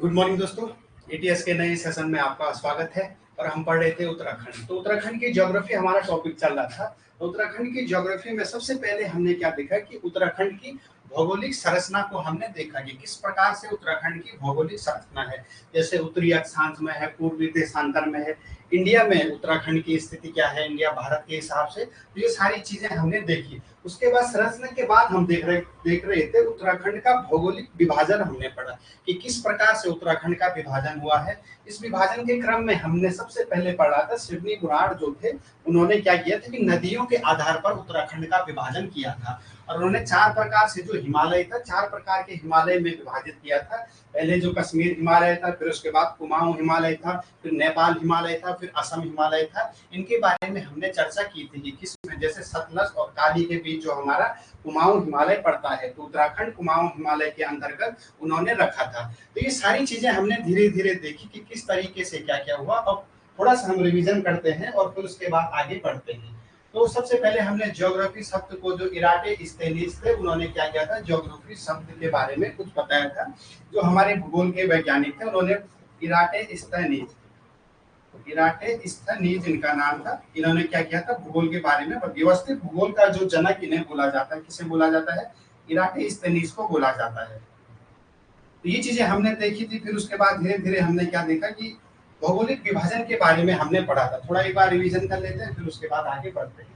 Good morning दोस्तों। ATS के नए सेशन में आपका स्वागत है। और हम पढ़ रहे थे उत्तराखंड। तो उत्तराखंड की ज्योग्राफी हमारा टॉपिक चल रहा था। तो उत्तराखंड की ज्योग्राफी में सबसे पहले हमने क्या देखा कि उत्तराखंड की भौगोलिक संरचना को हमने देखा कि किस प्रकार से उत्तराखंड की भौगोलिक संरचना है। जैसे उत्तरी अक्षांश में है, पूर्वी देशांतर में है, इंडिया में उत्तराखंड की स्थिति क्या है, इंडिया भारत के हिसाब से। तो ये सारी चीजें हमने देखी। उसके बाद संरचना के बाद हम देख रहे थे उत्तराखंड का भौगोलिक विभाजन हमने पढ़ा कि किस प्रकार से उत्तराखंड का विभाजन हुआ है। इस विभाजन के क्रम में हमने सबसे पहले पढ़ा था सिडनी गुराड़ जो थे, उन्होंने क्या किया था कि नदियों के आधार पर उत्तराखंड का विभाजन किया था। और उन्होंने चार प्रकार से जो हिमालय था, चार प्रकार के हिमालय में विभाजित किया था। पहले जो कश्मीर हिमालय था, फिर उसके बाद कुमाऊं हिमालय था, फिर नेपाल हिमालय था, फिर असम हिमालय था। इनके बारे में हमने चर्चा की थी कि किस जैसे सतलज और काली के बीच जो हमारा कुमाऊं हिमालय पड़ता है, तो उत्तराखंड कुमाऊं हिमालय के अंतर्गत उन्होंने रखा था। तो ये सारी चीजें हमने धीरे धीरे देखी कि किस तरीके से क्या क्या हुआ। अब थोड़ा सा हम रिवीजन करते हैं और फिर उसके बाद आगे बढ़ते हैं। तो सबसे पहले हमने ज्योग्राफी शब्द को, जो इराटेस्तेनीज थे, उन्होंने क्या किया था, ज्योग्राफी शब्द के बारे में कुछ बताया था। जो हमारे भूगोल के वैज्ञानिक थे, उन्होंने इराटेस्तेनीज इराटेस्तेनीज इनका नाम था। इन्होंने क्या किया था, भूगोल के बारे में, व्यवस्थित भूगोल का जो जनक इन्हें बोला जाता है। किसे बोला जाता है? इराटेस्तेनीज को बोला जाता है। तो ये चीजें हमने देखी थी। फिर उसके बाद धीरे धीरे हमने क्या देखा कि भौगोलिक विभाजन के बारे में हमने पढ़ा था। थोड़ा एक बार रिवीजन कर लेते हैं, फिर उसके बाद आगे बढ़ते हैं।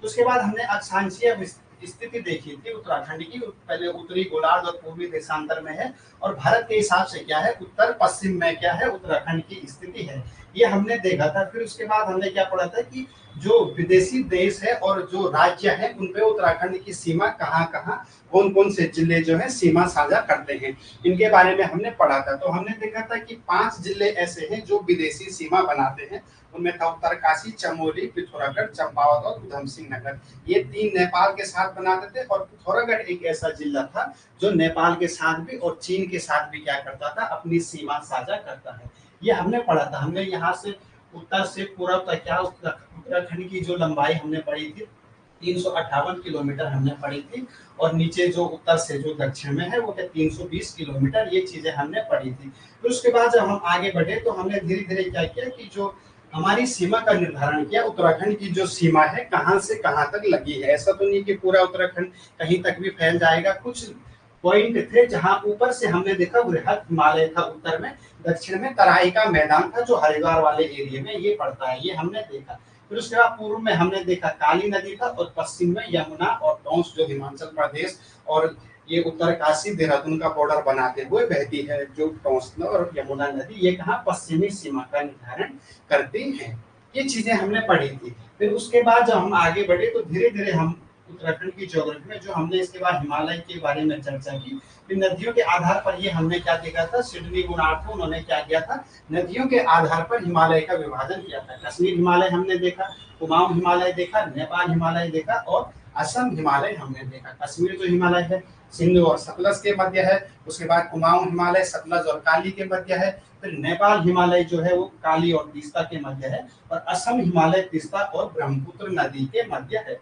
तो उसके बाद हमने अक्षांशीय स्थिति देखी थी उत्तराखंड की। पहले उत्तरी गोलार्ध और पूर्वी देशांतर में है, और भारत के हिसाब से क्या है, उत्तर पश्चिम में क्या है, उत्तराखंड की स्थिति है। ये हमने देखा था। फिर उसके बाद हमने क्या पढ़ा था कि जो विदेशी देश है और जो राज्य है, उन पे उत्तराखंड की सीमा कहाँ कहाँ, कौन कौन से जिले जो है सीमा साझा करते हैं, इनके बारे में हमने पढ़ा था। तो हमने देखा था कि 5 जिले ऐसे हैं जो विदेशी सीमा बनाते हैं। उनमें था उत्तरकाशी, चमोली, पिथौरागढ़, चंपावत और उधम सिंह नगर। ये 3 नेपाल के साथ बनाते थे, और पिथौरागढ़ एक ऐसा जिला था जो नेपाल के साथ भी और चीन के साथ भी क्या करता था, अपनी सीमा साझा करता है। ये हमने पढ़ा था। हमने यहाँ से उत्तर से पूर्व तक क्या उत्तराखंड की जो लंबाई हमने पढ़ी थी 358 किलोमीटर हमने पढ़ी थी, और नीचे जो उत्तर से जो दक्षिण में है वो है 320 किलोमीटर। ये चीजें हमने पढ़ी थी। फिर उसके बाद जब हम आगे बढ़े तो हमने धीरे धीरे क्या किया कि जो हमारी सीमा का निर्धारण किया, उत्तराखंड की जो सीमा है कहाँ से कहाँ तक लगी है। ऐसा तो नहीं कि पूरा उत्तराखंड कहीं तक भी फैल जाएगा। कुछ पॉइंट थे जहां ऊपर से हमने देखा वृहद हिमालय था उत्तर में, दक्षिण में तराई का मैदान था जो हरिद्वार वाले एरिया में ये पड़ता है, ये हमने देखा। फिर उसके बाद पूर्व में हमने देखा काली नदी था, और पश्चिम में यमुना और टोंस जो हिमाचल प्रदेश और ये उत्तरकाशी देहरादून का बॉर्डर बनाते हुए बहती है, जो टोंस और यमुना नदी, ये कहाँ पश्चिमी सीमा का निर्धारण करती है। ये चीजें हमने पढ़ी थी। फिर उसके बाद जब हम आगे बढ़े तो धीरे धीरे हम उत्तराखंड की ज्योग्राफी में जो हमने इसके बाद हिमालय के बारे में चर्चा की। फिर नदियों के आधार पर ये हमने क्या देखा था, सिडनी गुणार्थ उन्होंने क्या किया था, नदियों के आधार पर हिमालय का विभाजन किया था। कश्मीर हिमालय हमने देखा, कुमाऊं हिमालय देखा, नेपाल हिमालय देखा, और असम हिमालय हमने देखा। कश्मीर जो हिमालय है सिंधु और सतलज के मध्य है, उसके बाद कुमाऊं हिमालय सतलज और काली के मध्य है। फिर नेपाल हिमालय जो है वो काली और तीस्ता के मध्य है, और असम हिमालय तीस्ता और ब्रह्मपुत्र नदी के मध्य है।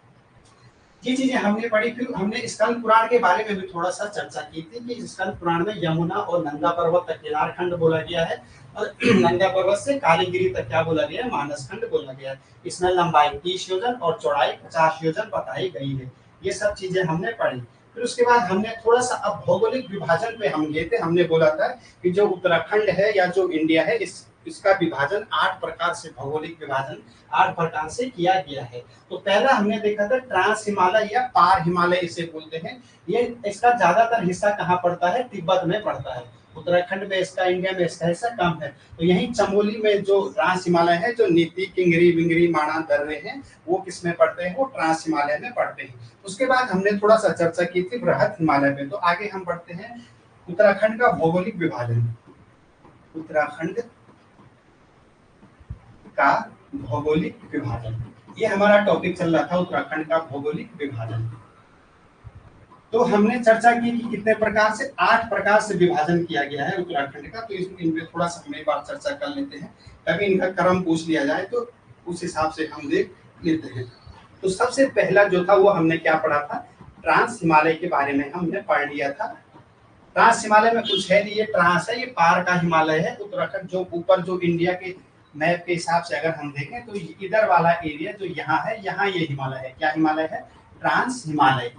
ये चीजें हमने पढ़ी। फिर हमने स्कंद पुराण के बारे में भी थोड़ा सा चर्चा की थी कि स्कंद पुराण में यमुना और नंदा पर्वत तक केदारखंड बोला गया है, और नंदा पर्वत से कालीगिरी तक क्या बोला गया है, मानसखंड बोला गया है। इसमें लंबाई 30 योजन और चौड़ाई 50 योजन बताई गई है। ये सब चीजें हमने पढ़ी। फिर उसके बाद हमने थोड़ा सा अब भौगोलिक विभाजन पे हम गए थे। हमने बोला था कि जो उत्तराखंड है या जो इंडिया है, इसका विभाजन 8 प्रकार से, भौगोलिक विभाजन 8 प्रकार से किया गया है। तो पहला हमने देखा था ट्रांस हिमालय या पार हिमालय इसे बोलते हैं। ये इसका ज्यादातर हिस्सा कहाँ पड़ता है, तिब्बत में पड़ता है। उत्तराखंड में इसका, इंडिया में इसका हिस्सा कम है। तो यही चमोली में जो ट्रांस हिमालय है, जो नीति, किंगरी, विंगरी, माणा दर्रे हैं, वो किस में पड़ते हैं, वो ट्रांस हिमालय में पड़ते हैं। उसके बाद हमने थोड़ा सा चर्चा की थी बृहद हिमालय पे। तो आगे हम बढ़ते हैं उत्तराखंड का भौगोलिक विभाजन। उत्तराखंड का भौगोलिक विभाजन, ये हमारा टॉपिक चल रहा था, उत्तराखंड का भौगोलिक विभाजन। तो हमने चर्चा की कि कितने प्रकार से, 8 प्रकार से विभाजन किया गया है उत्तराखंड का। तो इन पे थोड़ा सा हम एक बार चर्चा कर लेते हैं, कभी इनका क्रम पूछ लिया जाए तो उस हिसाब से हम देख लेते हैं। तो सबसे पहला जो था वो हमने क्या पढ़ा था, ट्रांस हिमालय के बारे में हमने पढ़ लिया था। ट्रांस हिमालय में कुछ है नहीं, ये ट्रांस है, ये पार का हिमालय है। उत्तराखंड जो ऊपर जो इंडिया के मैप के हिसाब से अगर हम देखें तो इधर वाला एरिया जो यहाँ है, यहाँ ये हिमालय है। क्या हिमालय है? ट्रांस हिमालय।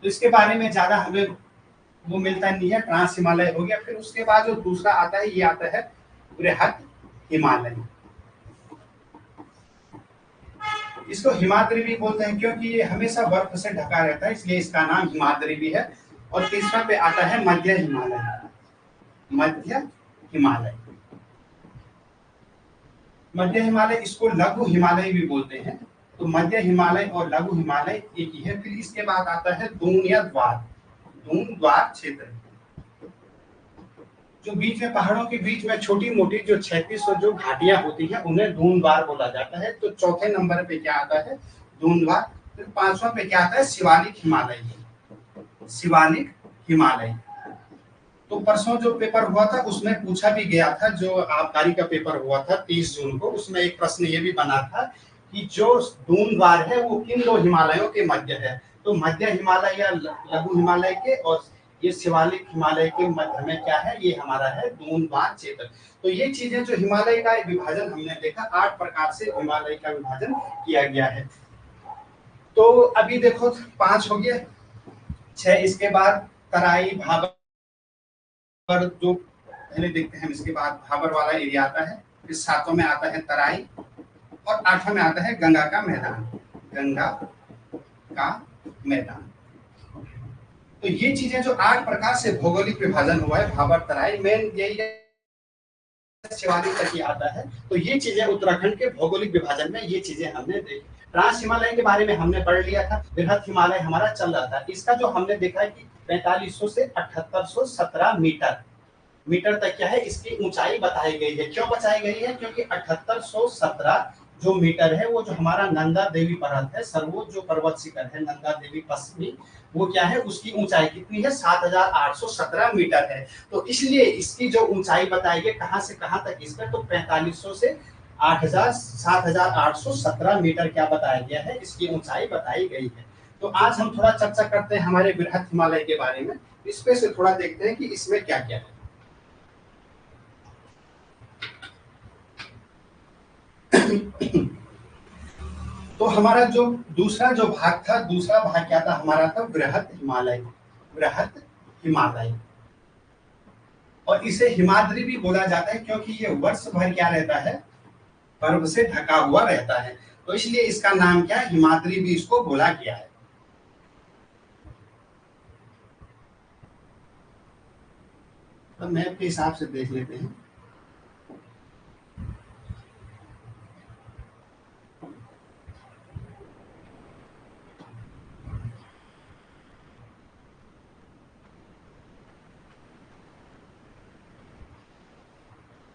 तो इसके बारे में ज्यादा हमें वो मिलता नहीं है। ट्रांस हिमालय हो गया। फिर उसके बाद जो दूसरा आता है, ये आता है बृहत हिमालय। इसको हिमाद्री भी बोलते हैं क्योंकि ये हमेशा बर्फ से ढका रहता है, इसलिए इसका नाम हिमाद्री भी है। और तीसरा पे आता है मध्य हिमालय। मध्य हिमालय, मध्य हिमालय, इसको लघु हिमालय भी बोलते हैं। तो मध्य हिमालय और लघु हिमालय एक ही है। फिर इसके बाद आता है दून या द्वार, दून द्वार क्षेत्र, जो बीच में पहाड़ों के बीच में छोटी मोटी जो 3600 जो घाटियां होती हैं उन्हें दून द्वार बोला जाता है। तो चौथे नंबर पे क्या आता है? दून द्वार। फिर पांचवा पे क्या आता है? शिवालिक हिमालय। शिवालिक हिमालय। तो परसों जो पेपर हुआ था उसमें पूछा भी गया था, जो आबकारी का पेपर हुआ था 30 जून को, उसमें एक प्रश्न ये भी बना था कि जो दून द्वार है वो किन दो हिमालयों के मध्य है। तो मध्य हिमालय या लघु हिमालय के और ये शिवालिक हिमालय के मध्य में क्या है? ये हमारा है दून द्वार क्षेत्र। तो ये चीजें जो हिमालय का विभाजन हमने देखा, 8 प्रकार से हिमालय का विभाजन किया गया है। तो अभी देखो 5 हो गया, 6 इसके बाद तराई भाबर, जो पहले देखते हैं, इसके बाद भाबर वाला एरिया आता है। फिर 7वां में आता है तराई और 8वां में आता है गंगा का मैदान। गंगा का मैदान। तो ये चीजें जो 8 प्रकार से भौगोलिक विभाजन हुआ है, भाबर तराई मेन यही शिवालिक तक ही आता है। तो ये चीजें उत्तराखंड के भौगोलिक विभाजन में ये चीजें हमने देखी। ट्रांस हिमालय के बारे में हमने पढ़ लिया था। बृहत हिमालय हमारा चल रहा था। इसका जो हमने देखा है कि 4500 से 7817 मीटर तक क्या है, इसकी ऊंचाई बताई गई है। क्यों बताई गई है? क्योंकि 7817 जो मीटर है वो जो हमारा नंदा देवी पर्वत है, सर्वोच्च जो पर्वत शिखर है नंदा देवी पश्चिमी, वो क्या है, उसकी ऊंचाई कितनी है? 7817 मीटर है। तो इसलिए इसकी जो ऊंचाई बताई गई कहां से कहां तक इसका, तो 4500 से 7817 मीटर क्या बताया गया है, इसकी ऊंचाई बताई गई है। तो आज हम थोड़ा चर्चा करते हैं हमारे बृहत हिमालय के बारे में। इसमें से थोड़ा देखते हैं कि इसमें क्या क्या है। तो हमारा जो दूसरा जो भाग था, दूसरा भाग क्या था हमारा? था बृहत हिमालय। बृहत हिमालय, और इसे हिमाद्री भी बोला जाता है क्योंकि ये वर्ष भर क्या रहता है? बर्फ से ढका हुआ रहता है। तो इसलिए इसका नाम क्या है? हिमाद्री भी इसको बोला गया है। तो मैप के हिसाब से देख लेते हैं।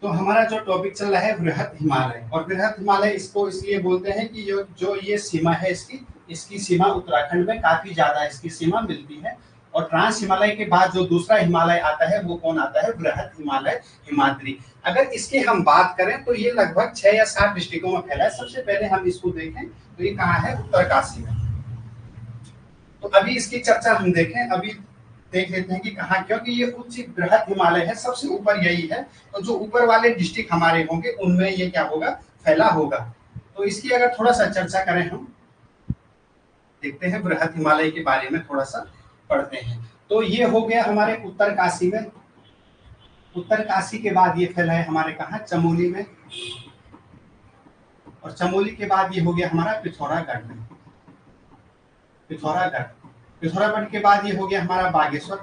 तो हमारा जो टॉपिक चल रहा है बृहत हिमालय, और बृहत हिमालय इसको इसलिए बोलते हैं कि जो ये सीमा है इसकी सीमा उत्तराखंड में काफी ज्यादा इसकी सीमा मिलती है। और ट्रांस हिमालय के बाद जो दूसरा हिमालय आता है वो कौन आता है? बृहत हिमालय, हिमाद्री। अगर इसकी हम बात करें तो ये लगभग 6 या 7 डिस्ट्रिक्टों में फैला है। सबसे पहले हम इसको देखें तो ये कहाँ है? उत्तरकाशी में। तो अभी इसकी चर्चा हम देखें, अभी देख लेते हैं कि कहाँ, क्योंकि ये उच्च बृहत हिमालय है, सबसे ऊपर यही है। तो जो ऊपर वाले डिस्ट्रिक्ट हमारे होंगे उनमें ये क्या होगा? फैला होगा। तो इसकी अगर थोड़ा सा चर्चा करें, हम देखते हैं बृहत हिमालय के बारे में थोड़ा सा पढ़ते हैं। तो ये हो गया हमारे उत्तरकाशी में। उत्तरकाशी के बाद ये फैला है हमारे कहाँ? चमोली में। और चमोली के बाद ये हो गया हमारा पिथौरागढ़ में। पिथौरागढ़ के बाद ये हो गया हमारा बागेश्वर।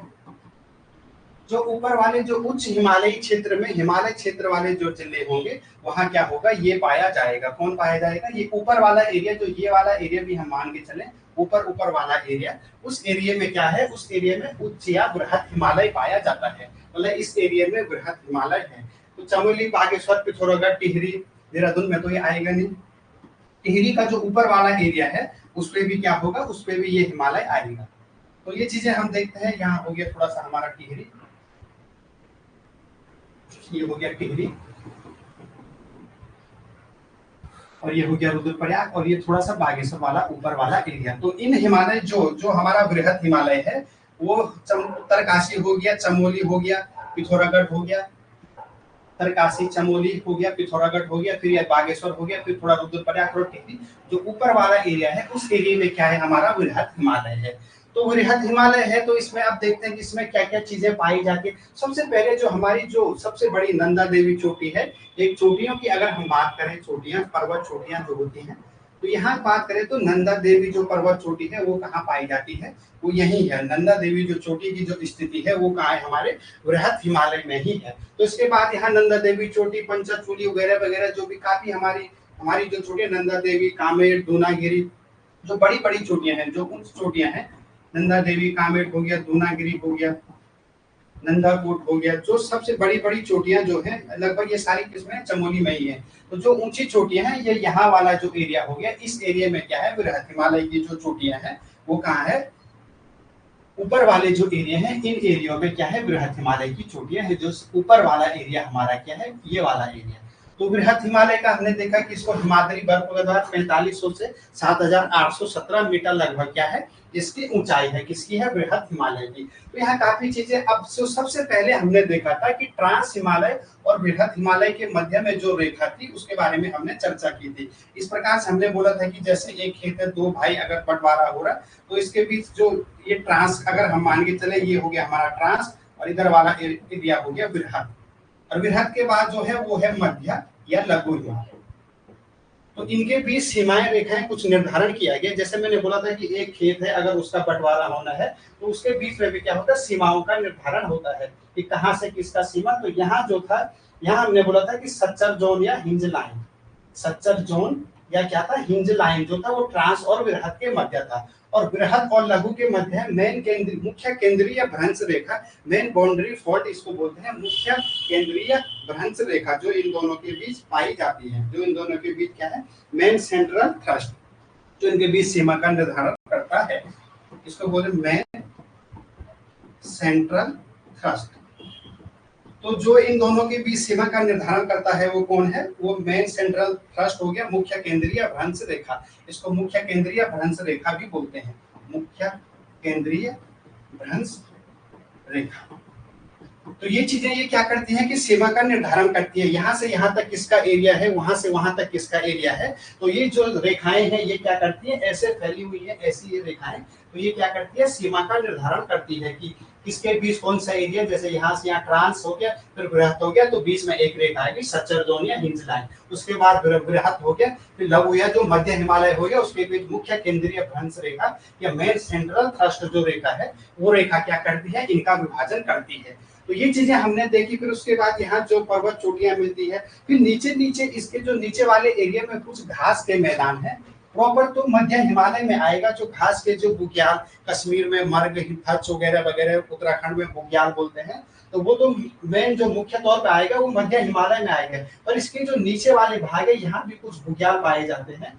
जो ऊपर वाले जो उच्च हिमालयी क्षेत्र में, हिमालय क्षेत्र वाले जो जिले होंगे वहां क्या होगा? ये पाया जाएगा। कौन पाया जाएगा? ये ऊपर वाला एरिया, जो ये वाला एरिया भी हम मान के चले, ऊपर वाला एरिया, उस एरिया में क्या है? उस एरिया में उच्च या बृहत हिमालय पाया जाता है। मतलब इस एरिया में बृहत हिमालय है। तो चमोली, बागेश्वर, पिथौरागढ़, टिहरी, देहरादून में तो ये आएगा नहीं। टिहरी का जो ऊपर वाला एरिया है उस पे भी क्या होगा? उस पे भी ये हिमालय आएगा। तो ये चीजें हम देखते हैं। यहाँ हो गया थोड़ा सा हमारा टिहरी, ये हो गया टिहरी, और ये हो गया रुद्रप्रयाग, और ये थोड़ा सा बागेश्वर वाला ऊपर वाला एरिया। तो इन हिमालय जो हमारा बृहत हिमालय है वो उत्तरकाशी हो गया, चमोली हो गया, पिथौरागढ़ हो गया, उत्तरकाशी चमोली हो गया, पिथौरागढ़ हो गया, फिर ये बागेश्वर हो गया, फिर थोड़ा रुद्रप्रयाग, थोड़ा टिहरी, जो ऊपर वाला एरिया है उस एरिया में क्या है हमारा वृहद हिमालय है। तो वृहद हिमालय है तो इसमें आप देखते हैं कि इसमें क्या क्या चीजें पाई जाती है। सबसे पहले जो हमारी जो सबसे बड़ी नंदा देवी चोटी है, एक चोटियों की अगर हम बात करें, चोटियां पर्वत चोटियां जो होती हैं, तो यहाँ बात करें तो नंदा देवी जो पर्वत चोटी है वो कहाँ पाई जाती है, वो यही है। नंदा देवी जो चोटी की जो स्थिति है वो कहाँ है, हमारे वृहद हिमालय में ही है। तो इसके बाद यहाँ नंदा देवी चोटी, पंचचूली वगैरह वगैरह जो भी काफी हमारी हमारी जो चोटियां, नंदा देवी, कामेट, दूनागिरी, जो बड़ी बड़ी चोटियां हैं, जो उन चोटियां हैं, नंदा देवी, कामेट हो गया, दूनागिरी हो गया, नंदाकोट हो गया, जो सबसे बड़ी बड़ी चोटियां जो है लगभग ये सारी किस्में चमोली में ही है। तो जो ऊंची चोटियां हैं ये यहाँ वाला जो एरिया हो गया, इस एरिया में क्या है वृहद हिमालय की जो चोटियां हैं वो कहाँ है, ऊपर वाले जो एरिया है इन एरिया में क्या है वृहद हिमालय की चोटियां है। जो ऊपर वाला एरिया हमारा क्या है, ये वाला एरिया। तो वृहद हिमालय का हमने देखा कि इसको हिमाद्री बर्फ का द्वार 4500 से 7817 मीटर लगभग क्या है इसकी ऊंचाई है, किसकी है, वृहद हिमालय की। तो यहाँ काफी चीजें, अब सबसे पहले हमने देखा था कि ट्रांस हिमालय और वृहद हिमालय के मध्य में जो रेखा थी उसके बारे में हमने चर्चा की थी। इस प्रकार से हमने बोला था कि जैसे एक खेत है, दो भाई अगर बंटवारा हो रहा तो इसके बीच जो ये ट्रांस अगर हम मान के चले, ये हो गया हमारा ट्रांस और इधर वाला एरिया हो गया वृहद, और वृहद के बाद जो है वो है मध्य या लघु हिमालय। तो इनके बीच सीमाएं रेखाएं कुछ निर्धारण किया गया। जैसे मैंने बोला था कि एक खेत है, अगर उसका बंटवारा होना है तो उसके बीच में भी क्या होता है, सीमाओं का निर्धारण होता है कि कहां से किसका सीमा। तो यहाँ जो था, यहाँ हमने बोला था कि सच्चर जोन या हिंज लाइन, सच्चर जोन या क्या था, हिंज लाइन जो था वो ट्रांस और वृहद के मध्य था, और वृहद और लघु के मध्य मेन केंद्रीय, मुख्य केंद्रीय भ्रंश रेखा, मेन बाउंड्री फॉल्ट इसको बोलते हैं, मुख्य केंद्रीय भ्रंश रेखा जो इन दोनों के बीच पाई जाती है, जो इन दोनों के बीच क्या है, मेन सेंट्रल थ्रस्ट, जो इनके बीच सीमा का निर्धारण करता है, इसको बोले मेन सेंट्रल थ्रस्ट। तो जो इन दोनों के बीच सीमा का निर्धारण करता है वो कौन है, वो मेन सेंट्रल थ्रस्ट हो गया, मुख्य केंद्रीय भ्रंश रेखा, इसको मुख्य केंद्रीय भ्रंश रेखा भी बोलते हैं, मुख्य केंद्रीय भ्रंश रेखा। तो ये चीजें ये क्या करती हैं कि सीमा का निर्धारण करती है, यहाँ से यहाँ तक किसका एरिया है, वहां से वहां तक किसका एरिया है। तो ये जो रेखाएं हैं ये क्या करती है, ऐसे फैली हुई है, ऐसी ये रेखाएं, तो ये क्या करती है, सीमा का निर्धारण करती है कि किसके बीच कौन सा एरिया। जैसे यहाँ से यहाँ ट्रांस हो गया, फिर वृहद हो गया, तो बीच में एक रेखा आएगी सच्चर जोन या हिंज लाइन, उसके बाद वृहद हो गया, फिर लघु या जो मध्य हिमालय हो गया, उसके बीच मुख्य केंद्रीय भ्रंश रेखा या मेन सेंट्रल थ्रस्ट जो रेखा है वो रेखा क्या करती है, इनका विभाजन करती है। तो ये चीजें हमने देखी। फिर उसके बाद यहाँ जो पर्वत चोटियां मिलती है, फिर नीचे नीचे इसके जो नीचे वाले एरिया में कुछ घास के मैदान है, प्रॉपर तो मध्य हिमालय में आएगा, जो घास के जो बुग्याल, कश्मीर में मर्ग, हित्थच वगैरह वगैरह, उत्तराखंड में बुग्याल बोलते हैं, तो वो तो मेन जो मुख्य तौर पे आएगा वो मध्य हिमालय में आएगा। पर इसके जो नीचे वाले भाग है यहाँ भी कुछ बुग्याल पाए जाते हैं,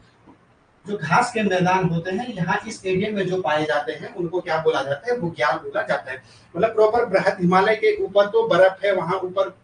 जो घास के मैदान होते हैं यहाँ इस एरिया में जो पाए जाते हैं उनको क्या बोला जाता है, बुग्याल बोला जाता है। मतलब प्रॉपर बृहद हिमालय के ऊपर तो बर्फ है वहां ऊपर,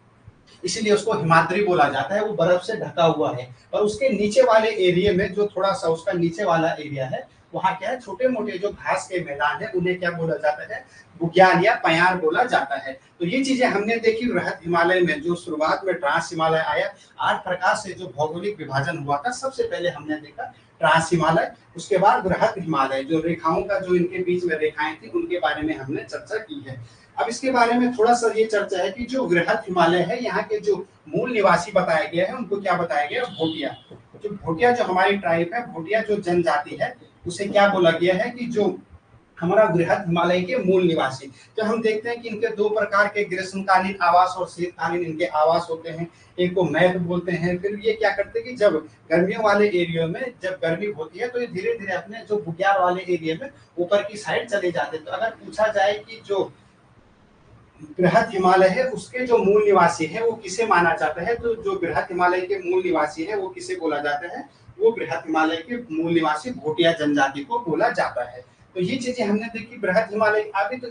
इसीलिए उसको हिमाद्री बोला जाता है, वो बर्फ से ढका हुआ है। और उसके नीचे वाले एरिया में जो थोड़ा सा उसका नीचे वाला एरिया है वहां क्या है, छोटे मोटे जो घास के मैदान है उन्हें क्या बोला जाता है, बुग्याल या पयार बोला जाता है। तो ये चीजें हमने देखी वृहद हिमालय में। जो शुरुआत में ट्रांस हिमालय आया, 8 प्रकार से जो भौगोलिक विभाजन हुआ था, सबसे पहले हमने देखा ट्रांस हिमालय, उसके बाद वृहद हिमालय, जो रेखाओं का जो इनके बीच में रेखाएं थी उनके बारे में हमने चर्चा की है। अब इसके बारे में थोड़ा सा ये चर्चा है कि जो वृहद हिमालय है यहाँ के जो मूल निवासी बताया गया है उनको क्या बताया गया, भोटिया। जो भोटिया जो हमारी ट्राइब है, भोटिया जो जनजाति है, उसे क्या बोला गया है कि जो हमारा वृहद हिमालय के मूल निवासी। तो हम देखते हैं कि इनके 2 प्रकार के ग्रीष्मकालीन आवास और शीतकालीन इनके आवास होते हैं। एक को मैट बोलते हैं। फिर ये क्या करते हैं कि जब गर्मियों वाले एरिया में जब गर्मी होती है तो ये धीरे धीरे अपने जो बुग्याल वाले एरिया में ऊपर की साइड चले जाते हैं। तो अगर पूछा जाए कि जो वृहद हिमालय है उसके जो मूल निवासी है वो किसे माना जाता है, तो जो वृहद हिमालय के मूल निवासी है वो किसे बोला जाता है, वो वृहद हिमालय के मूल निवासी भोटिया जनजाति को बोला जाता है। तो ये चीजें हमने देखी वृहद हिमालय। अभी तो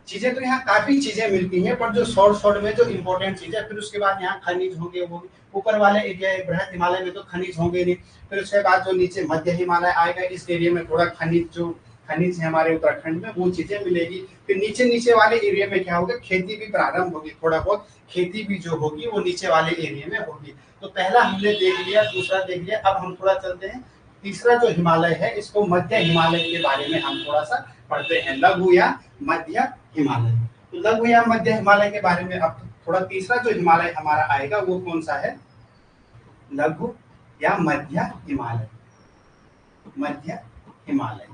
चीजें तो यहाँ काफी चीजें मिलती हैं, पर जो शॉर्ट में जो इम्पोर्टेंट चीजें, फिर उसके बाद यहाँ खनिज होंगे, वो ऊपर वाले एरिया वृहद हिमालय में तो खनिज होंगे नहीं। फिर उसके बाद जो नीचे मध्य हिमालय आएगा, इस एरिया में थोड़ा खनिज जो खनिज है हमारे उत्तराखंड में, वो चीजें मिलेगी। फिर नीचे नीचे वाले एरिया में क्या होगा, खेती भी प्रारंभ होगी, थोड़ा बहुत खेती भी जो होगी वो नीचे वाले एरिया में होगी। तो पहला हमने देख लिया, दूसरा देख लिया, अब हम थोड़ा चलते हैं तीसरा जो हिमालय है, इसको मध्य हिमालय के बारे में हम थोड़ा सा पढ़ते हैं, लघु या मध्य हिमालय। तो लघु या मध्य हिमालय के बारे में अब थोड़ा तीसरा जो हिमालय हमारा आएगा वो कौन सा है, लघु या मध्य हिमालय, मध्य हिमालय।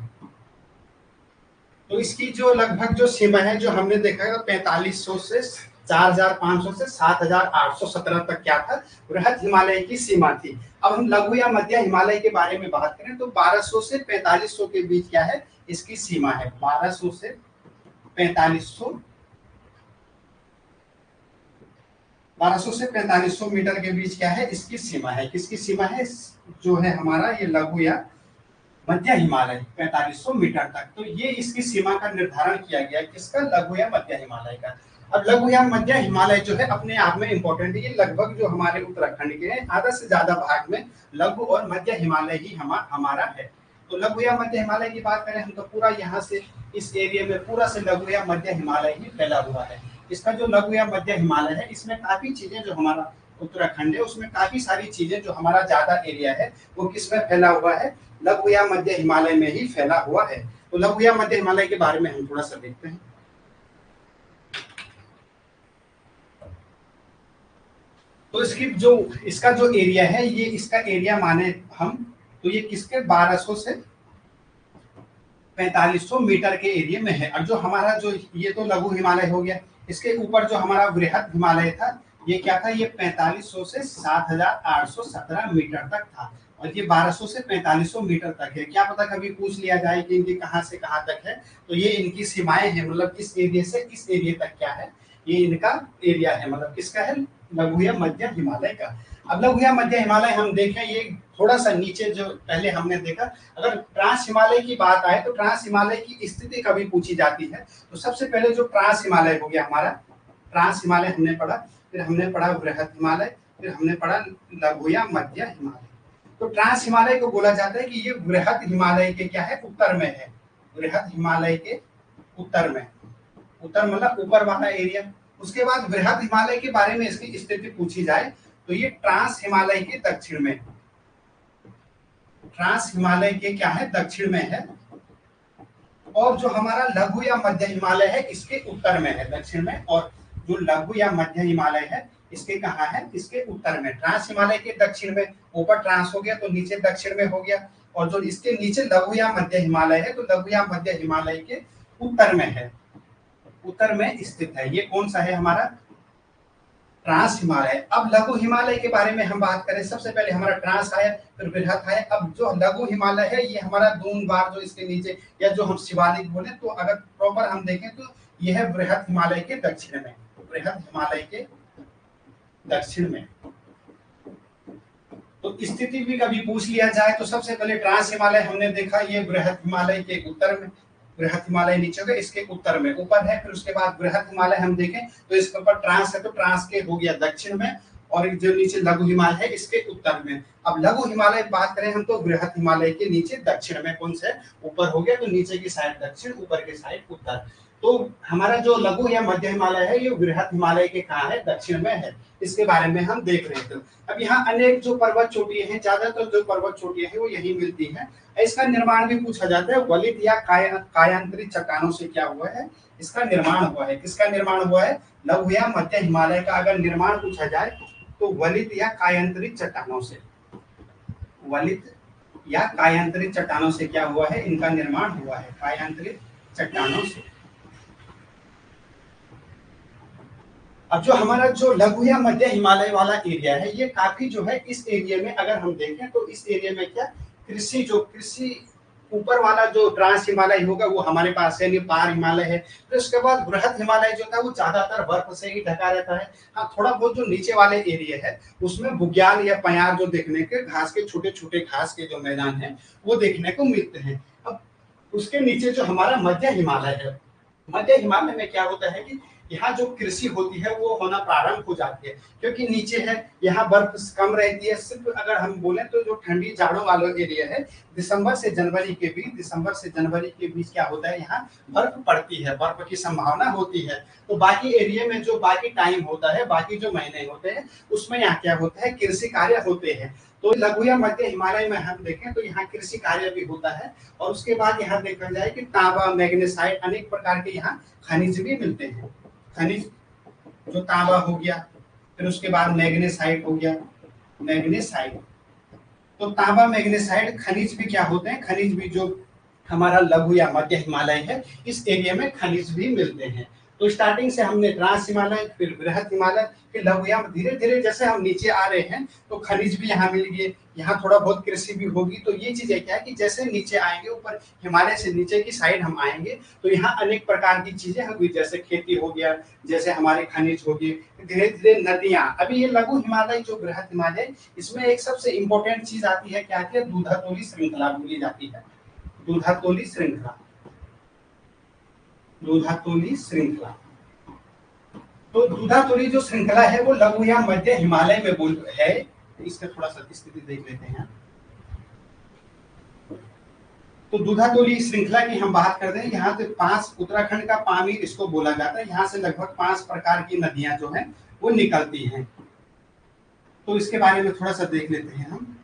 तो इसकी जो लगभग जो सीमा है जो हमने देखा है 4500 से 4500 से 7817 तक क्या था, बृहद हिमालय की सीमा थी। अब हम लघु या मध्य हिमालय के बारे में बात करें तो 1200 से 4500 के बीच क्या है इसकी सीमा है, 1200 से 4500, 1200 से 4500 मीटर के बीच क्या है इसकी सीमा है। किसकी सीमा है, जो है हमारा ये लघु या मध्य हिमालय 4500 मीटर तक। तो ये इसकी सीमा का निर्धारण किया गया, किसका, लघु या मध्य हिमालय का। अब लघु या मध्य हिमालय जो है अपने आप में इंपॉर्टेंट है, ये लगभग जो हमारे उत्तराखंड के आधा से ज्यादा भाग में लघु और मध्य हिमालय ही हमारा है। तो लघु या मध्य हिमालय की बात करें हम तो पूरा यहाँ से इस एरिया में पूरा से लघु या मध्य हिमालय ही फैला हुआ है। इसका जो लघु या मध्य हिमालय है इसमें काफी चीजें, जो हमारा उत्तराखंड है उसमें काफी सारी चीजें, जो हमारा ज्यादा एरिया है वो किसमें फैला हुआ है, लघु या मध्य हिमालय में ही फैला हुआ है। तो लघु या मध्य हिमालय के बारे में हम थोड़ा सा देखते हैं। तो इसका जो एरिया है, ये इसका एरिया माने हम तो ये किसके 1200 से 4500 मीटर के एरिया में है। और जो हमारा जो ये तो लघु हिमालय हो गया, इसके ऊपर जो हमारा वृहद हिमालय था ये क्या था, ये 4500 से 7817 मीटर तक था। और ये 1200 से 4500 मीटर तक है। क्या पता कभी पूछ लिया जाए कि इनकी कहाँ से कहाँ तक है, तो ये इनकी सीमाएं हैं, मतलब इस एरिया से इस एरिया तक क्या है, ये इनका एरिया है, मतलब किसका है, लघु या मध्य हिमालय का। अब लघु या मध्य हिमालय हम देखें, ये थोड़ा सा नीचे जो पहले हमने देखा, अगर ट्रांस हिमालय की बात आए तो ट्रांस हिमालय की स्थिति कभी पूछी जाती है तो सबसे पहले जो ट्रांस हिमालय हो गया हमारा, ट्रांस हिमालय हमने पढ़ा, फिर हमने पढ़ा बृहद हिमालय, फिर हमने पढ़ा लघु या मध्य हिमालय। तो ट्रांस हिमालय को बोला जाता है कि ये बृहद हिमालय के क्या है, उत्तर में है, बृहद हिमालय के उत्तर में, उत्तर मतलब ऊपर वाला एरिया। उसके बाद बृहद हिमालय के बारे में इसकी स्थिति पूछी जाए तो ये ट्रांस हिमालय के दक्षिण में, ट्रांस हिमालय के क्या है, दक्षिण में है। और जो हमारा लघु या मध्य हिमालय है इसके उत्तर में है, दक्षिण में। और जो लघु या मध्य हिमालय है इसके कहाँ है, इसके उत्तर में। ट्रांस हिमालय के दक्षिण में, ऊपर ट्रांस हो गया तो नीचे दक्षिण में हो गया। और जो इसके नीचे लघु या मध्य हिमालय है तो लघु या मध्य हिमालय के उत्तर में है, उत्तर में स्थित है। ये कौन सा है हमारा, ट्रांस हिमालय। अब लघु हिमालय के बारे में हम बात करें, सबसे पहले हमारा ट्रांस आया, फिर बृहद आया। अब जो लघु हिमालय है ये हमारा दून बार जो इसके नीचे, या जो हम शिवालिक बोले, तो अगर प्रॉपर हम देखें तो यह है बृहद हिमालय के दक्षिण में, बृहद हिमालय के दक्षिण में। तो स्थिति भी कभी पूछ लिया जाए तो सबसे पहले ट्रांस हिमालय हमने देखा, ये बृहद हिमालय के उत्तर में, बृहद हिमालय नीचे होगा इसके उत्तर में, ऊपर है। फिर उसके बाद बृहद हिमालय हम देखें तो इसके ऊपर ट्रांस है तो ट्रांस के हो गया दक्षिण में, और जो नीचे लघु हिमालय है इसके उत्तर में। अब लघु हिमालय बात करें हम तो बृहद हिमालय के नीचे दक्षिण में, कौन से, ऊपर हो गया तो नीचे की साइड दक्षिण, ऊपर के साइड उत्तर। तो हमारा जो लघु या मध्य हिमालय है ये बृहद हिमालय के कहाँ है, दक्षिण में है। इसके बारे में हम देख रहे थे। अब यहाँ अनेक जो पर्वत चोटियां हैं, ज्यादातर जो पर्वत चोटियां हैं वो यही मिलती हैं। इसका निर्माण भी पूछा जाता है, वलित या कायांतरित चट्टानों से क्या हुआ है, इसका निर्माण हुआ है। किसका निर्माण हुआ है, लघु या मध्य हिमालय का अगर निर्माण पूछा जाए तो वलित या कायांतरित चट्टानों से, वलित या कायांतरित चट्टानों से क्या हुआ है, इनका निर्माण हुआ है, कायांतरित चट्टानों से। अब जो हमारा जो लघु या मध्य हिमालय वाला एरिया है ये काफी जो है, इस एरिया में अगर हम देखें तो इस एरिया में क्या कृषि, जो कृषि ऊपर वाला जो ट्रांस हिमालय होगा वो हमारे पास है, पार हिमालय है। फिर उसके बाद बृहद हिमालय जो था वो ज्यादातर बर्फ से ही ढका रहता है। हाँ, थोड़ा बहुत जो नीचे वाले एरिया है उसमें बुग्याल या पयार जो देखने के, घास के छोटे छोटे घास के जो मैदान है वो देखने को मिलते हैं। अब उसके नीचे जो हमारा मध्य हिमालय है, मध्य हिमालय में क्या होता है कि यहाँ जो कृषि होती है वो होना प्रारंभ हो जाती है, क्योंकि नीचे है, यहाँ बर्फ कम रहती है। सिर्फ अगर हम बोले तो जो ठंडी जाड़ों वाला एरिया है, दिसंबर से जनवरी के बीच क्या होता है, यहाँ बर्फ पड़ती है, बर्फ की संभावना होती है। तो बाकी एरिया में जो बाकी टाइम होता है, बाकी जो महीने होते हैं, उसमें यहाँ क्या होता है, कृषि कार्य होते हैं। तो लघु या मध्य हिमालय में हम देखें तो यहाँ कृषि कार्य भी होता है। और उसके बाद यहाँ देखा जाए कि तांबा, मैग्नेसाइट, अनेक प्रकार के यहाँ खनिज भी मिलते हैं। खनिज जो तांबा हो गया, फिर उसके बाद मैग्नेसाइट हो गया, मैग्नेसाइट। तो तांबा, मैग्नेसाइट खनिज भी क्या होते हैं, खनिज भी जो हमारा लघु या मध्य हिमालय है, इस एरिया में खनिज भी मिलते हैं। तो स्टार्टिंग से हमने ट्रांस हिमालय, फिर बृहद हिमालय, फिर लघु या, धीरे धीरे जैसे हम नीचे आ रहे हैं तो खनिज भी यहाँ मिल गए, यहाँ थोड़ा बहुत कृषि भी होगी। तो ये चीजें क्या है कि जैसे नीचे आएंगे, ऊपर हिमालय से नीचे की साइड हम आएंगे तो यहाँ अनेक प्रकार की चीजें होगी, जैसे खेती हो गया, जैसे हमारे खनिज हो गए, धीरे धीरे नदियां। अभी ये लघु हिमालय जो बृहद हिमालय, इसमें एक सबसे इंपॉर्टेंट चीज आती है, क्या आती है, दूधातोली श्रृंखला बोली जाती है। दूधातोली श्रृंखला, दूधातोली श्रृंखला। तो दूधातोली जो श्रृंखला है वो लघु या मध्य हिमालय में बोल है। इसका थोड़ा सा स्थिति देख लेते हैं। तो दूधातोली श्रृंखला की हम बात करते हैं, यहाँ से 5 उत्तराखंड का पामीर इसको बोला जाता है। यहाँ से लगभग 5 प्रकार की नदियां जो है वो निकलती हैं। तो इसके बारे में थोड़ा सा देख लेते हैं हम।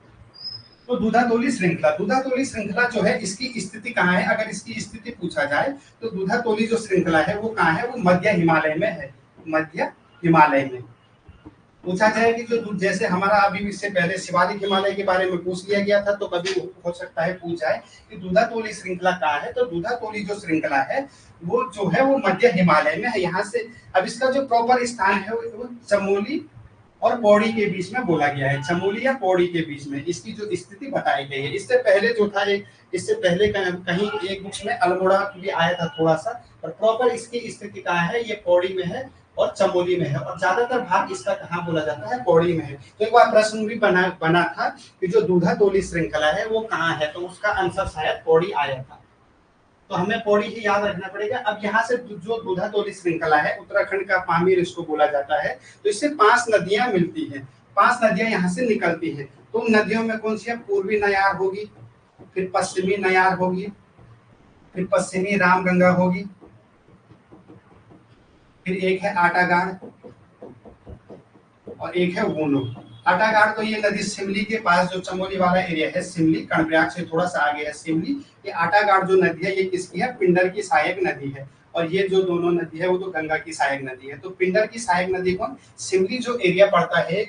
तो दूधातोली श्रृंखला जो है, इसकी स्थिति कहाँ है, अगर इसकी स्थिति पूछा जाए तो दूधातोली जो श्रृंखला है वो कहाँ है, वो मध्य हिमालय में है। मध्य हिमालय में पूछा जाए कि जो जैसे हमारा अभी इससे पहले शिवालिक हिमालय के बारे में पूछ लिया गया था, तो कभी हो सकता है पूछ जाए कि दूधातोली श्रृंखला कहाँ है। तो दूधातोली जो श्रृंखला है वो जो है वो मध्य हिमालय में है। यहाँ से अब इसका जो प्रॉपर स्थान है वो चमोली और पौड़ी के बीच में बोला गया है। चमोली या पौड़ी के बीच में इसकी जो स्थिति बताई गई है। इससे पहले जो था, इससे पहले कहीं एक बुक्स में अल्मोड़ा भी आया था थोड़ा सा, और प्रॉपर इसकी स्थिति कहाँ है, ये पौड़ी में है और चमोली में है। और ज्यादातर भाग इसका कहाँ बोला जाता है, पौड़ी में है। तो एक बार प्रश्न भी बना था कि जो दूधातोली श्रृंखला है वो कहाँ है, तो उसका आंसर शायद पौड़ी आया था। तो हमें पौड़ी ही याद रखना पड़ेगा। अब यहाँ से जो दूधातोली श्रृंखला है, उत्तराखंड का पामीर इसको बोला जाता है। तो इससे 5 नदियां मिलती हैं, 5 नदियां यहाँ से निकलती हैं। तो उन नदियों में कौन सी है, पूर्वी नयार होगी, फिर पश्चिमी नयार होगी, फिर पश्चिमी रामगंगा होगी, फिर एक है आटागाड़ और एक है वोनो। आटागाड़ तो ये नदी सिमली के पास, जो चमोली वाला एरिया है, सिमली कर्णप्रयाग से थोड़ा सा आगे है सिमली। ये आटागाड़ जो नदी है ये किसकी है, पिंडर की सहायक नदी है। और ये जो दोनों नदी है वो तो गंगा की सहायक नदी है। तो पिंडर की सहायक नदी कौन, सिमली जो एरिया पड़ता है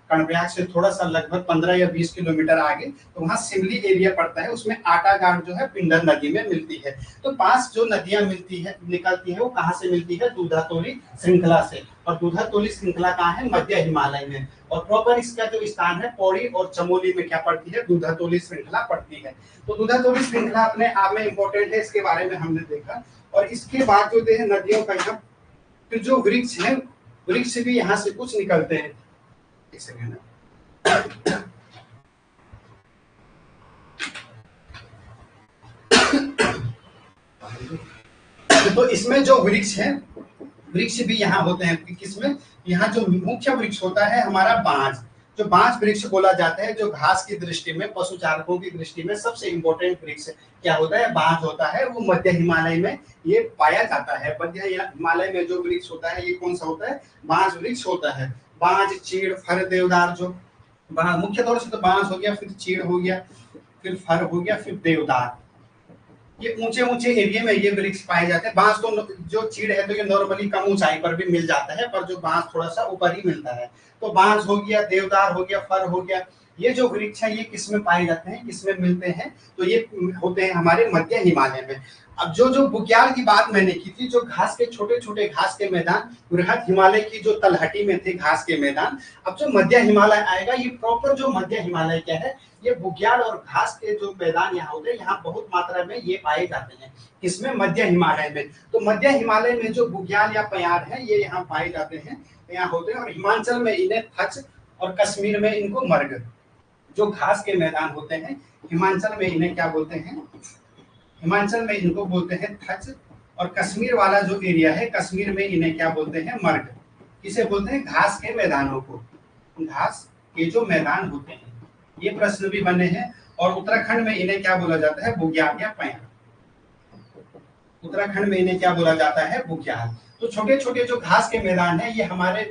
कर्णप्रयाग से थोड़ा सा लगभग 15 या 20 किलोमीटर आगे, तो वहाँ सिमली एरिया पड़ता है, उसमें आटागाड़ जो है पिंडर नदी में मिलती है। तो 5 जो नदियां निकलती है वो कहाँ से मिलती है, दूधातोली श्रृंखला से। और दूधातोली श्रृंखला कहाँ है, मध्य हिमालय में। और प्रॉपर इसका जो स्थान है पौड़ी और चमोली में क्या पड़ती है, दूधातोली श्रृंखला पड़ती है। तो दूधातोली श्रृंखला अपने आप में इंपॉर्टेंट है, इसके बारे में हमने देखा। और इसके बाद जो है नदियों का यहाँ फिर जो वृक्ष है, वृक्ष भी यहाँ से कुछ निकलते हैं। एक सेकेंड। तो इसमें जो वृक्ष है, वृक्ष भी यहाँ होते हैं। किसमें, यहाँ जो मुख्य वृक्ष होता है हमारा बांज, जो बांज वृक्ष बोला जाता है, जो घास की दृष्टि में, पशु चारकों की दृष्टि में सबसे इंपॉर्टेंट वृक्ष क्या होता है, बांज होता है। वो मध्य हिमालय में ये पाया जाता है। मध्य हिमालय में जो वृक्ष होता है ये कौन सा होता है, बांज वृक्ष होता है। बांज, चीड़, फर, देवदार, जो मुख्य तौर से तो बांज हो गया, फिर चीड़ हो गया, फिर फर हो गया, फिर देवदार। ये ऊंचे ऊंचे एरिया में ये वृक्ष पाए जाते हैं। बांस तो जो चीड़ है तो ये नॉर्मली कम ऊंचाई पर भी मिल जाता है, पर जो बांस थोड़ा सा ऊपर ही मिलता है। तो बांस हो गया, देवदार हो गया, फर हो गया, ये जो वृक्ष है ये किस में पाए जाते हैं, किस में मिलते हैं, तो ये होते हैं हमारे मध्य हिमालय में। अब जो बुग्याल की बात मैंने की थी, जो घास के छोटे छोटे घास के मैदान बृहद हिमालय की जो तलहटी में थे घास के मैदान, अब जो मध्य हिमालय आएगा, ये प्रॉपर जो मध्य हिमालय क्या है, ये बुग्याल और घास के जो मैदान यहाँ होते हैं, यहाँ बहुत मात्रा में ये पाए जाते हैं। इसमें मध्य हिमालय में, तो मध्य हिमालय में जो बुग्याल या प्यार है ये यहाँ पाए जाते हैं, यहाँ होते हैं। और हिमाचल में इन्हें थच और कश्मीर में इनको मर्ग, जो घास के मैदान होते हैं, हिमाचल में इन्हें क्या बोलते हैं, हिमाचल में इनको बोलते हैं थच और कश्मीर वाला जो एरिया है, कश्मीर में इन्हें क्या बोलते हैं, मर्ग। किसे बोलते हैं, घास के मैदानों को, घास के जो मैदान होते हैं। ये प्रश्न भी बने हैं। और उत्तराखंड में इन्हें क्या बोला जाता है, बुग्याल या पैंग। उत्तराखंड में इन्हें क्या बोला जाता है, बुग्याल। तो छोटे छोटे जो घास के मैदान है, ये हमारे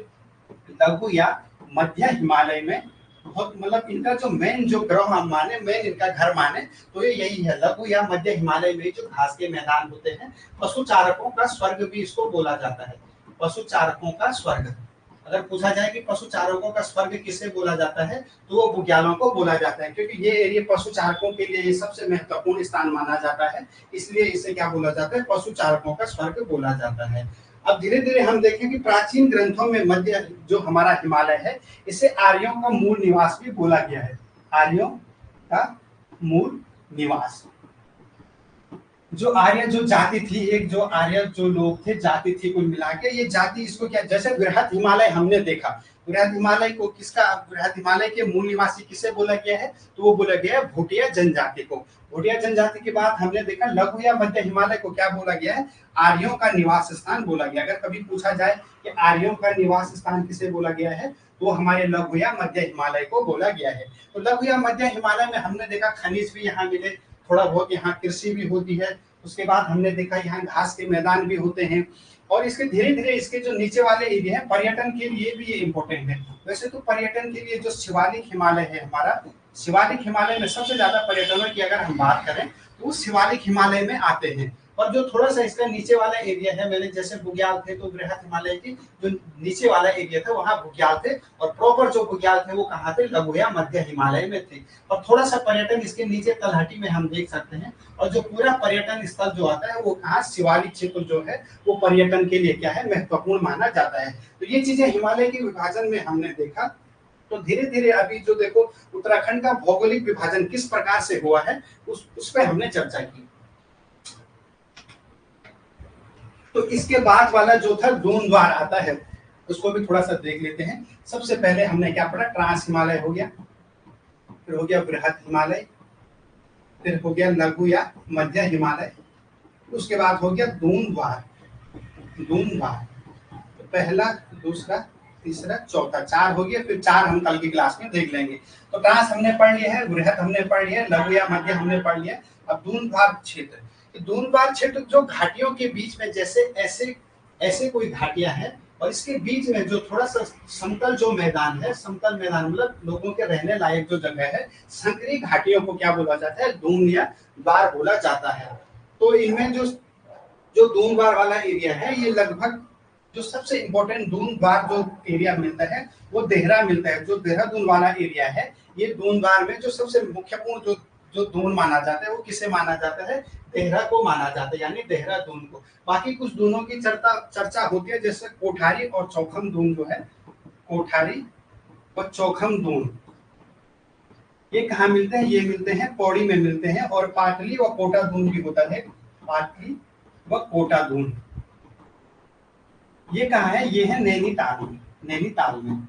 लघु या मध्य हिमालय में बहुत, मतलब इनका जो मेन जो ग्रह हम माने, मेन इनका घर माने, तो ये यही है, लघु या मध्य हिमालय में जो घास के मैदान होते हैं। पशु चारकों का स्वर्ग भी इसको बोला जाता है, पशु चारकों का स्वर्ग। अगर पूछा जाए कि पशु चारकों का स्वर्ग किसे बोला जाता है, तो वो बुग्यालों को बोला जाता है, क्योंकि ये एरिया पशु चारकों के लिए ये सबसे महत्वपूर्ण स्थान माना जाता है, इसलिए इसे क्या बोला जाता है, पशु चारकों का स्वर्ग बोला जाता है। अब धीरे धीरे हम देखें कि प्राचीन ग्रंथों में मध्य जो हमारा हिमालय है, इसे आर्यों का मूल निवास भी बोला गया है, आर्यों का मूल निवास। जो आर्य जो जाति थी, एक जो आर्य जो लोग थे, जाति थी कुल मिला के, ये जाति इसको क्या, जैसे बृहद हिमालय हमने देखा, बृहद हिमालय को किसका, बृहद हिमालय के मूल निवासी किसे बोला गया है, तो वो बोला गया है भूटिया जनजाति को। भूटिया जनजाति के बाद हमने देखा लघु या मध्य हिमालय को क्या बोला गया है, आर्यों का निवास स्थान बोला गया। अगर कभी पूछा जाए कि आर्यों का निवास स्थान किसे बोला गया है, तो हमारे लघु या मध्य हिमालय को बोला गया है। तो लघु या मध्य हिमालय में हमने देखा खनिज भी यहाँ मिले, थोड़ा बहुत यहाँ कृषि भी होती है। उसके बाद हमने देखा यहाँ घास के मैदान भी होते हैं। और इसके धीरे धीरे इसके जो नीचे वाले एरिया है, पर्यटन के लिए भी ये इम्पोर्टेंट है। वैसे तो पर्यटन के लिए जो शिवालिक हिमालय है हमारा, शिवालिक हिमालय में सबसे ज्यादा पर्यटनों की अगर हम बात करें तो वो शिवालिक हिमालय में आते हैं। और जो थोड़ा सा इसका नीचे वाला एरिया है, मैंने जैसे बुग्याल थे तो बृहद हिमालय की जो नीचे वाला एरिया था वहां बुग्याल थे, और प्रॉपर जो बुग्याल थे वो कहाँ थे, लघु या मध्य हिमालय में थे। और थोड़ा सा पर्यटन इसके नीचे तलहटी में हम देख सकते हैं। और जो पूरा पर्यटन स्थल जो आता है वो कहाँ, शिवालिक क्षेत्र जो है वो पर्यटन के लिए क्या है, महत्वपूर्ण माना जाता है। तो ये चीजें हिमालय के विभाजन में हमने देखा। तो धीरे धीरे अभी जो देखो उत्तराखंड का भौगोलिक विभाजन किस प्रकार से हुआ है, उस पर हमने चर्चा की। तो इसके बाद वाला जो था दून द्वार आता है, उसको भी थोड़ा सा देख लेते हैं। सबसे पहले हमने क्या पढ़ा, ट्रांस हिमालय हो गया, फिर हो गया बृहद हिमालय, फिर हो गया लघु या मध्य हिमालय, उसके बाद हो गया दून द्वार। दून द्वार तो पहला, दूसरा, तीसरा, चौथा, 4 हो गया। फिर 4 हम कल की क्लास में देख लेंगे। तो ट्रांस हमने पढ़ लिया है, बृहद हमने पढ़ लिया है, लघु या मध्य हमने पढ़ लिया। अब दून द्वार क्षेत्र, दून द्वार क्षेत्र जो घाटियों के बीच में, जैसे ऐसे ऐसे कोई घाटियां हैं और इसके बीच में जो थोड़ा सा समतल जो मैदान है, समतल मैदान मतलब लोगों के रहने लायक जो जगह है, संकरी घाटियों को क्या बोला जाता है, दून या द्वार बोला जाता है। तो इनमें जो दून द्वार वाला एरिया है, ये लगभग जो सबसे इम्पोर्टेंट दून द्वार जो एरिया मिलता है वो देहरा मिलता है। जो देहरादून वाला एरिया है, ये दून द्वार में जो सबसे मुख्यपूर्ण जो दून माना जाता है वो किसे माना जाता है, देहरा को माना जाता है, यानी देहरादून को। बाकी कुछ दूनों की चर्चा होती है, जैसे कोठारी और चौखम दून जो है, कोठारी और चौखम दून ये कहाँ मिलते हैं, ये मिलते हैं पौड़ी में मिलते हैं। और पाटली व कोटा दून भी होता है, पाटली व कोटा दून ये कहाँ है, ये है नैनीताल में, नैनीताल में।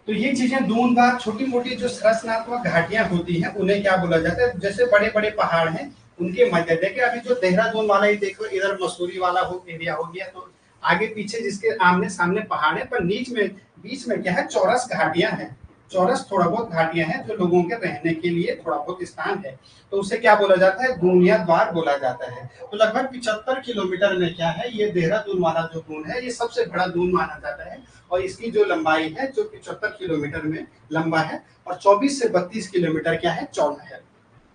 तो ये चीजें दून द्वार, छोटी मोटी जो संरचनात्मक घाटियां होती हैं उन्हें क्या बोला जाता है, जैसे बड़े बड़े पहाड़ हैं उनके मध्य। देखिए अभी जो देहरादून वाला ही देखो, इधर मसूरी वाला हो एरिया हो गया, तो आगे पीछे जिसके आमने सामने पहाड़ है, पर बीच में क्या है, चौरस घाटियां हैं, चौरस थोड़ा बहुत घाटियां हैं जो लोगों के रहने के लिए थोड़ा बहुत स्थान है, तो उसे क्या बोला जाता है, दून या द्वार बोला जाता है। तो लगभग 75 किलोमीटर में क्या है, ये देहरादून वाला जो दून है ये सबसे बड़ा दून माना जाता है। और इसकी जो लंबाई है जो 75 किलोमीटर में लंबा है, और 24 से 32 किलोमीटर क्या है, चौड़ा है।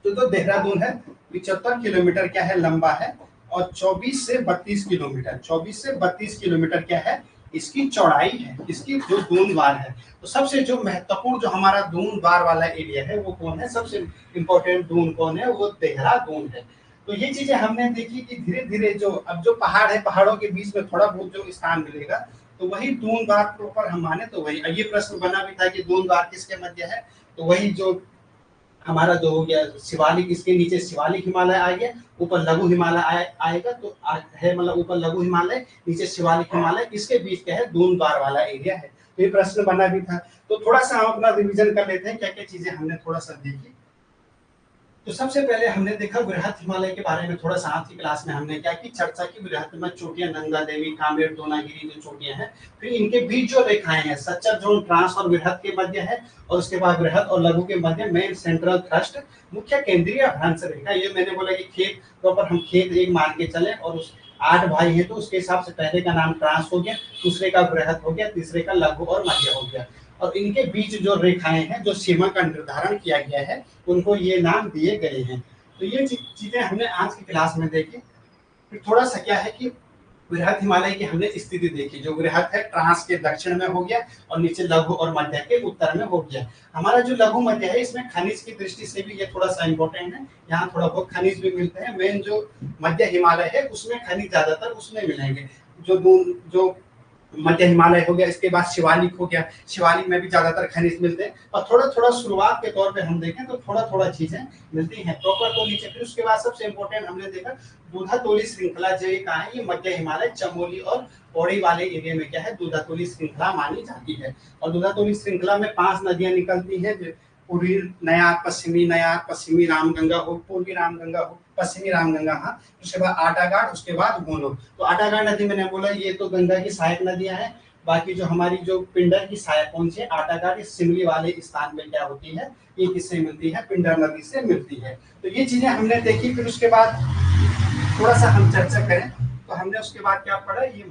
तो जो देहरादून है 75 किलोमीटर क्या है, लंबा है, और 24 से 32 किलोमीटर, 24 से 32 किलोमीटर क्या है, इसकी चौड़ाई है, इसकी जो दून द्वार है। तो सबसे जो महत्वपूर्ण जो हमारा दून द्वार वाला एरिया है वो कौन है, सबसे इम्पोर्टेंट दून कौन है, वो देहरादून है। तो ये चीजें हमने देखी कि धीरे धीरे जो अब जो पहाड़ है, पहाड़ों के बीच में थोड़ा बहुत जो स्थान मिलेगा, तो वही दून द्वार प्रॉपर हम माने तो वही। ये प्रश्न बना भी था कि दून द्वार किसके मध्य है, तो वही जो हमारा जो हो गया शिवालिक, इसके नीचे शिवालिक हिमालय आ गया, ऊपर लघु हिमालय आएगा, तो है मतलब ऊपर लघु हिमालय, नीचे शिवालिक हिमालय, इसके बीच क्या है, दून द्वार वाला एरिया है। तो ये प्रश्न बना भी था। तो थोड़ा सा हम अपना रिवीजन कर लेते हैं, क्या क्या चीजें हमने थोड़ा सा देखी। तो सबसे पहले हमने देखा वृहद हिमालय के बारे में थोड़ा सा आज की क्लास में हमने क्या की चर्चा की। वृहद में चोटियां नंदा देवी, कामेर, द्रोणागिरी जो चोटियां हैं, फिर इनके बीच जो रेखाएं हैं सच्चर जोन, ट्रांस और वृहद के मध्य है, और उसके बाद वृहद और लघु के मध्य मेन सेंट्रल थ्रस्ट, मुख्य केंद्रीय अभ्रंश रेखा। ये मैंने बोला कि खेत प्रॉपर हम खेत एक मान के चले, और उस 8 भाई हैं तो उसके हिसाब से पहले का नाम ट्रांस हो गया, दूसरे का वृहद हो गया, तीसरे का लघु और मध्य हो गया। और इनके बीच जो रेखाएं हैं, जो सीमा का निर्धारण किया गया है, उनको ये नाम दिए गए हैं। तो ये चीजें हमने आज की क्लास में देखी। फिर थोड़ा सा क्या है कि वृहद हिमालय की हमने स्थिति देखी। जो वृहद है ट्रांस के दक्षिण में हो गया, और नीचे लघु और मध्य के उत्तर में हो गया। हमारा जो लघु मध्य है, इसमें खनिज की दृष्टि से भी ये थोड़ा सा इंपॉर्टेंट है। यहाँ थोड़ा बहुत खनिज भी मिलते हैं। मेन जो मध्य हिमालय है उसमें खनिज ज्यादातर उसमें मिलेंगे। जो मध्य हिमालय हो गया, इसके बाद शिवालिक हो गया, शिवालिक में भी ज्यादातर खनिज मिलते हैं। और थोड़ा थोड़ा शुरुआत के तौर पे हम देखें तो थोड़ा थोड़ा चीजें मिलती हैं प्रॉपर तो नीचे। फिर उसके बाद सबसे इंपॉर्टेंट हमने देखा दूधातोली श्रृंखला जो ये कहा है, ये मध्य हिमालय, चमोली और पौड़ी वाले एरिया में क्या है, दूधातोली श्रृंखला मानी जाती है। और दूधातोली श्रृंखला में 5 नदियां निकलती हैं, पूर्वी नयार, पश्चिमी रामगंगा हो, पूर्वी रामगंगा हो, पश्चिमी रामगंगा, हाँ, उसके बाद आटाघाट, उसके बाद गोलो। तो आटाघाट नदी मैंने बोला ये तो गंगा की सहायक नदियां हैं। बाकी जो हमारी जो पिंडर की सहायक कौन सी है, आटाघाट, सिमली वाले स्थान में क्या होती है, ये किससे मिलती है, पिंडर नदी से मिलती है। तो ये चीजें हमने देखी। फिर उसके बाद थोड़ा सा हम चर्चा करें तो हमने उसके बाद क्या पढ़ा, ये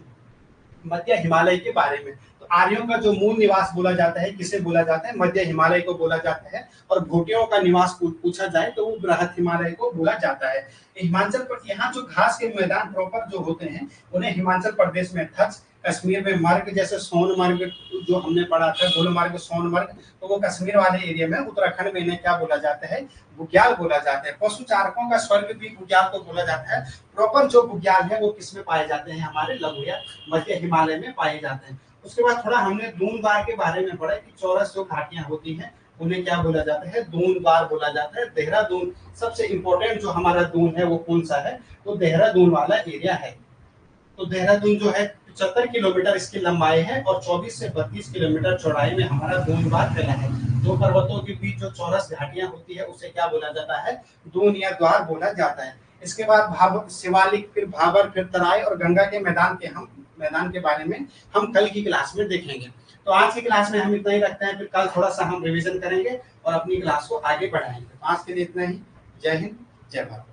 मध्य हिमालय के बारे में। तो आर्यों का जो मूल निवास बोला जाता है, किसे बोला जाता है, मध्य हिमालय को बोला जाता है। और भूटियों का निवास पूछा जाए तो वो बृहद हिमालय को बोला जाता है। हिमाचल प्रदेश, यहाँ जो घास के मैदान प्रॉपर जो होते हैं, उन्हें हिमाचल प्रदेश में थक्स, कश्मीर में मर्ग, जैसे सोनमर्ग जो हमने पढ़ा था, गुलमर्ग, सोनमर्ग, तो वो कश्मीर वाले एरिया में, उत्तराखंड में इन्हें क्या बोला जाता है, बुग्याल बोला जाता है। पशु चारकों का स्वर्ग भी बुग्याल को बोला जाता है। प्रॉपर जो बुग्याल है वो किसमें पाए जाते हैं, हमारे लघु या मध्य हिमालय में पाए जाते हैं। उसके बाद थोड़ा हमने दूनबार के बारे में पढ़ा कि चौरस जो घाटियां होती हैं उन्हें क्या बोला जाता है, दूनबार बोला जाता है। देहरादून सबसे इंपॉर्टेंट जो हमारा दून है वो कौन सा है, वो देहरादून वाला एरिया है। तो देहरादून जो है 75 किलोमीटर इसकी लंबाई है, और 24 से 32 किलोमीटर चौड़ाई में हमारा दूनबार फैला है। दो पर्वतों के बीच जो चौरस घाटियां होती है उसे क्या बोला जाता है, दून या द्वार बोला जाता है। इसके बाद शिवालिक, फिर भाबर, फिर तराई और गंगा के मैदान के बारे में हम कल की क्लास में देखेंगे। तो आज की क्लास में हम इतना ही रखते हैं, फिर कल थोड़ा सा हम रिवीजन करेंगे और अपनी क्लास को आगे बढ़ाएंगे। तो आज के लिए इतना ही। जय हिंद, जय भारत।